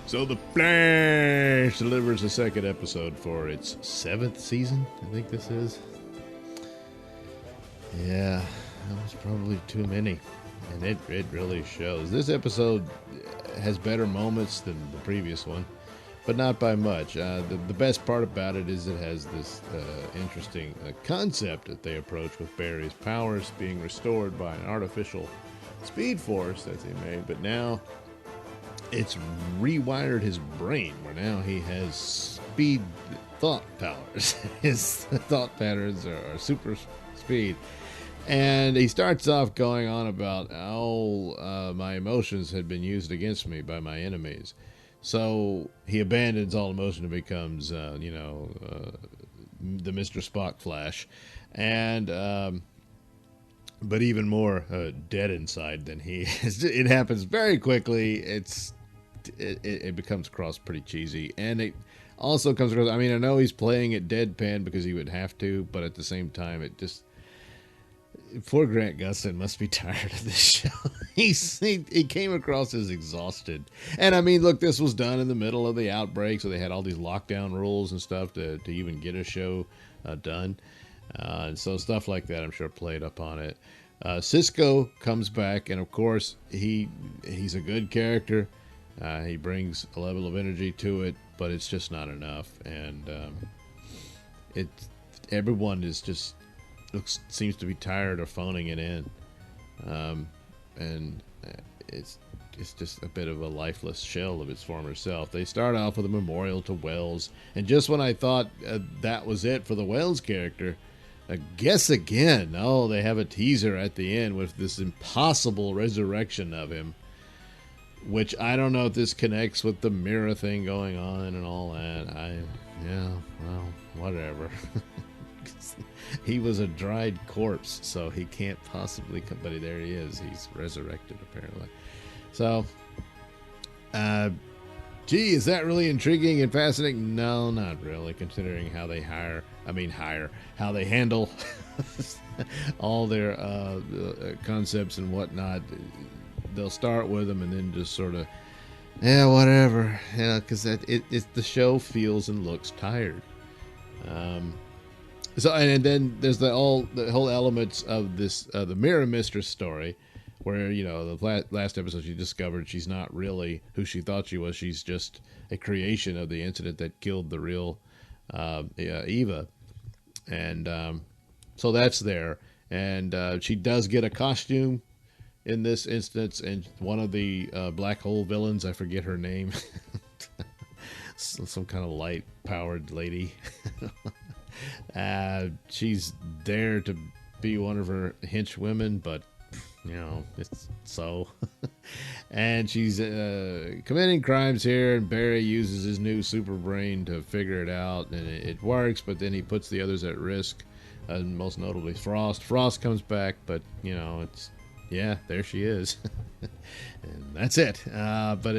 So the Flash delivers a second episode for its 7th season. I think this is. Yeah, that was probably too many. And it really shows. This episode has better moments than the previous one, but not by much. The best part about it is it has this interesting concept that they approach with Barry's powers being restored by an artificial speed force that they made, but now it's rewired his brain, where now he has speed thought powers. His thought patterns are super speed. And he starts off going on about how my emotions had been used against me by my enemies. So he abandons all emotion and becomes, the Mr. Spock Flash. And, but even more dead inside than he is. It happens very quickly. It becomes across pretty cheesy. And it also comes across, I mean, I know he's playing it deadpan because he would have to, but at the same time, it just... Poor Grant Gustin must be tired of this show. He came across as exhausted. And I mean, look, this was done in the middle of the outbreak, so they had all these lockdown rules and stuff to even get a show done. And so stuff like that, I'm sure, played up on it. Cisco comes back, and of course, he's a good character. He brings a level of energy to it, but it's just not enough. And everyone is just... seems to be tired of phoning it in, and it's just a bit of a lifeless shell of its former self. They start off with a memorial to Wells, and just when I thought that was it for the Wells character, guess again. Oh, they have a teaser at the end with this impossible resurrection of him, which I don't know if this connects with the mirror thing going on and all that. Well, whatever. He was a dried corpse, so he can't possibly come, but there he is. He's resurrected, apparently. So, is that really intriguing and fascinating? No, not really, considering how they how they handle all their concepts and whatnot. They'll start with them and then just sort of, whatever. Yeah, because the show feels and looks tired. So and then there's the whole elements of this the Mirror Mistress story, where the last episode she discovered she's not really who she thought she was. She's just a creation of the incident that killed the real Eva, and so that's there. And she does get a costume in this instance, and one of the black hole villains, I forget her name, some kind of light powered lady. She's there to be one of her henchwomen, but it's so. And she's committing crimes here, and Barry uses his new super brain to figure it out, and it works, but then he puts the others at risk, most notably Frost. Frost comes back, but there she is. And that's it. But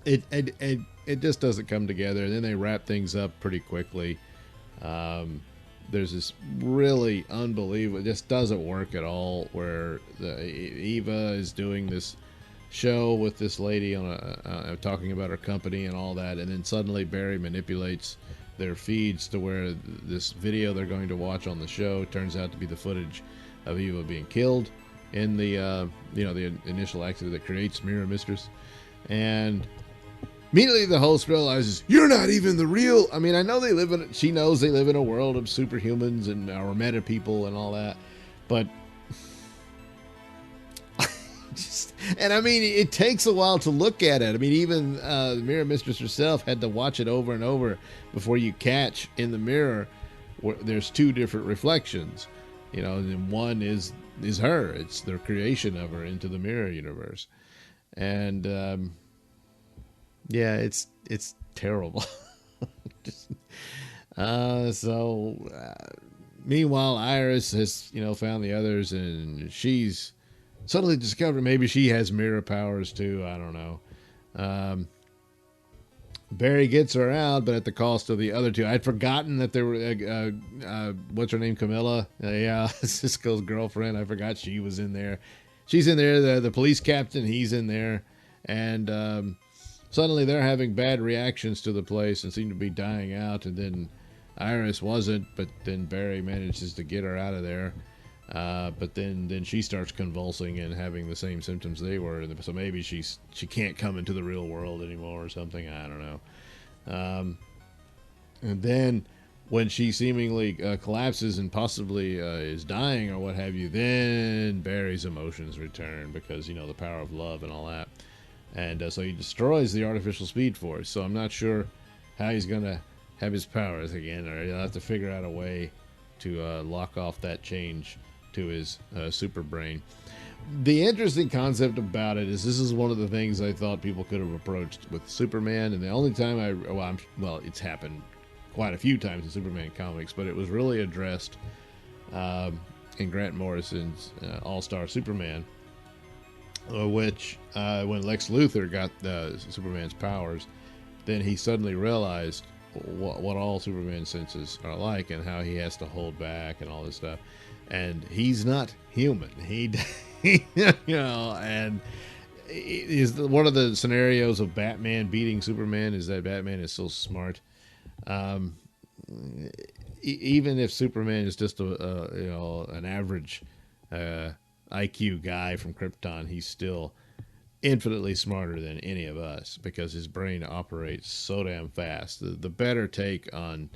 it just doesn't come together, and then they wrap things up pretty quickly. There's this really unbelievable, it just doesn't work at all, where Eva is doing this show with this lady on talking about her company and all that, and then suddenly Barry manipulates their feeds to where this video they're going to watch on the show turns out to be the footage of Eva being killed in the the initial accident that creates Mirror Mistress. And immediately the host realizes, you're not even the real... I mean, I know she knows they live in a world of superhumans and or meta people and all that, but... and I mean, it takes a while to look at it. I mean, even the Mirror Mistress herself had to watch it over and over before you catch in the mirror where there's two different reflections. And one is her. It's their creation of her into the mirror universe. And... it's terrible. Meanwhile, Iris has, found the others, and she's suddenly discovered maybe she has mirror powers too. I don't know. Barry gets her out, but at the cost of the other two. I'd forgotten that there were, what's her name? Camilla? Cisco's girlfriend. I forgot she was in there. She's in there. The police captain, he's in there. And, suddenly they're having bad reactions to the place and seem to be dying out. And then Iris wasn't, but then Barry manages to get her out of there. But then she starts convulsing and having the same symptoms they were. So maybe she can't come into the real world anymore or something. I don't know. And then when she seemingly collapses and possibly is dying or what have you, then Barry's emotions return because, the power of love and all that. And so he destroys the artificial speed force. So I'm not sure how he's going to have his powers again, or he'll have to figure out a way to lock off that change to his super brain. The interesting concept about it is this is one of the things I thought people could have approached with Superman, and the only time it's happened quite a few times in Superman comics, but it was really addressed in Grant Morrison's All-Star Superman, which when Lex Luthor got Superman's powers, then he suddenly realized what all Superman's senses are like and how he has to hold back and all this stuff. And he's not human. And is one of the scenarios of Batman beating Superman is that Batman is so smart. Even if Superman is just an average IQ guy from Krypton, he's still infinitely smarter than any of us because his brain operates so damn fast. The better take on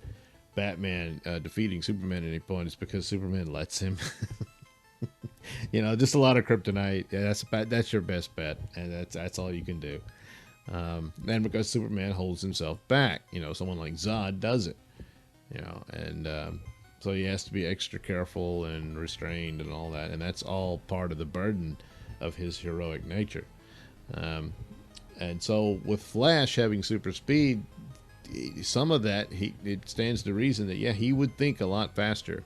Batman defeating Superman at any point is because Superman lets him. Just a lot of kryptonite. Yeah, that's your best bet, and that's all you can do. And because Superman holds himself back, someone like Zod doesn't. So he has to be extra careful and restrained and all that, and that's all part of the burden of his heroic nature. And so with Flash having super speed, some of that it stands to reason that he would think a lot faster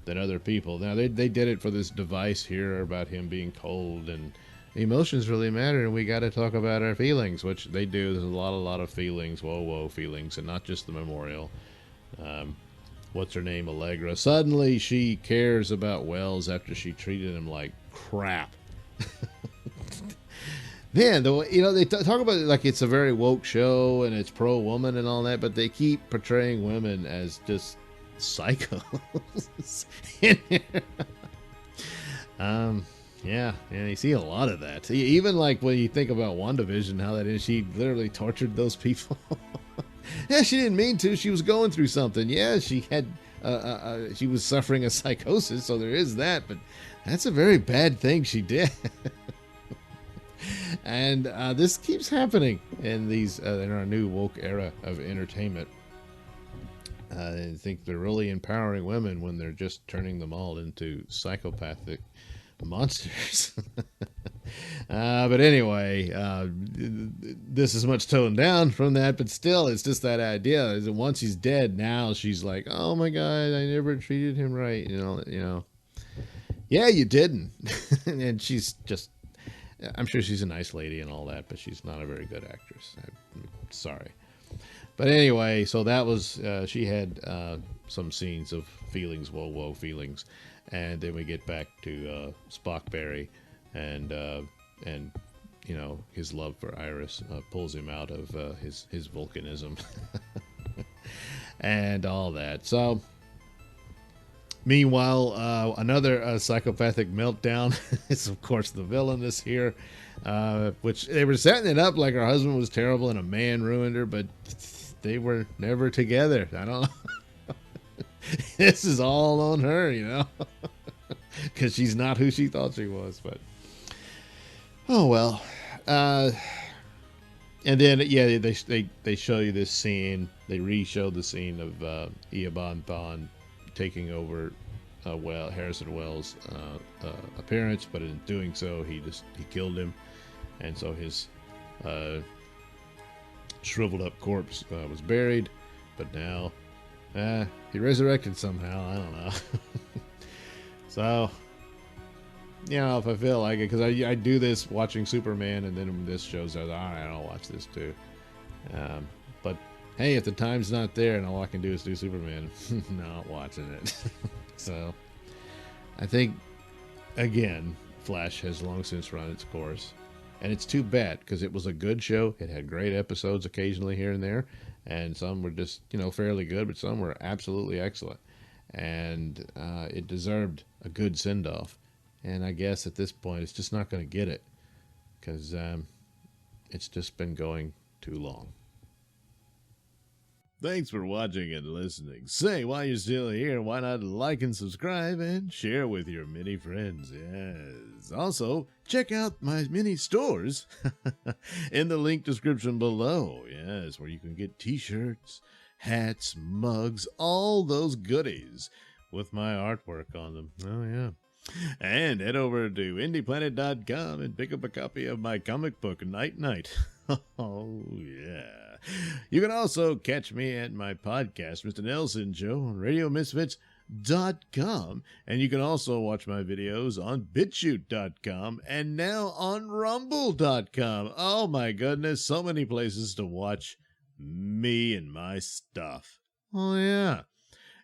than other people. Now they did it for this device here about him being cold, and emotions really matter, and we got to talk about our feelings, which they do. There's a lot of feelings, whoa feelings, and not just the Memorial. What's her name, Allegra? Suddenly she cares about Wells after she treated him like crap. Man, they talk about it like it's a very woke show and it's pro-woman and all that, but they keep portraying women as just psychos. Yeah, you see a lot of that. Even like when you think about WandaVision, how that is, she literally tortured those people. Yeah, she didn't mean to. She was going through something. Yeah, she had, she was suffering a psychosis, so there is that. But that's a very bad thing she did. And this keeps happening in in our new woke era of entertainment. I think they're really empowering women when they're just turning them all into psychopathic monsters. But anyway, this is much toned down from that, but still, it's just that idea is that once he's dead, now she's like, oh my God, I never treated him right. Yeah, you didn't. And she's just, I'm sure she's a nice lady and all that, but she's not a very good actress. I'm sorry. But anyway, so that was, she had some scenes of feelings, whoa feelings. And then we get back to Spock Barry, and his love for Iris pulls him out of his volcanism and all that. So meanwhile, another psychopathic meltdown is of course the villain this here, which they were setting it up like her husband was terrible and a man ruined her, but they were never together. I don't know. This is all on her, because she's not who she thought she was. But oh well. And then they show you this scene. They re-show the scene of Eobon Thawne taking over Harrison Wells' appearance, but in doing so, he killed him, and so his shriveled up corpse was buried. But now he resurrected somehow. I don't know. So, if I feel like it, because I do this watching Superman, and then when this shows up, all right, I'll watch this too. But hey, if the time's not there and all I can do is do Superman, not watching it. So, I think, again, Flash has long since run its course. And it's too bad because it was a good show. It had great episodes occasionally here and there, and some were just, fairly good, but some were absolutely excellent. And it deserved a good send-off. And I guess at this point, it's just not going to get it because it's just been going too long. Thanks for watching and listening. Say, while you're still here, why not like and subscribe and share with your many friends? Yes. Also, check out my mini stores in the link description below. Yes, where you can get t-shirts, hats, mugs, all those goodies with my artwork on them. Oh, yeah. And head over to indieplanet.com and pick up a copy of my comic book, Night Night. Oh, yeah. You can also catch me at my podcast, Mr Nailsin Show, on RadioMisfits.com. And you can also watch my videos on BitChute.com and now on Rumble.com. Oh, my goodness. So many places to watch me and my stuff. Oh, yeah.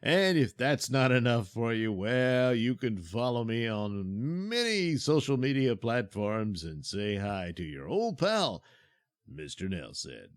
And if that's not enough for you, well, you can follow me on many social media platforms and say hi to your old pal, Mr. Nailsin.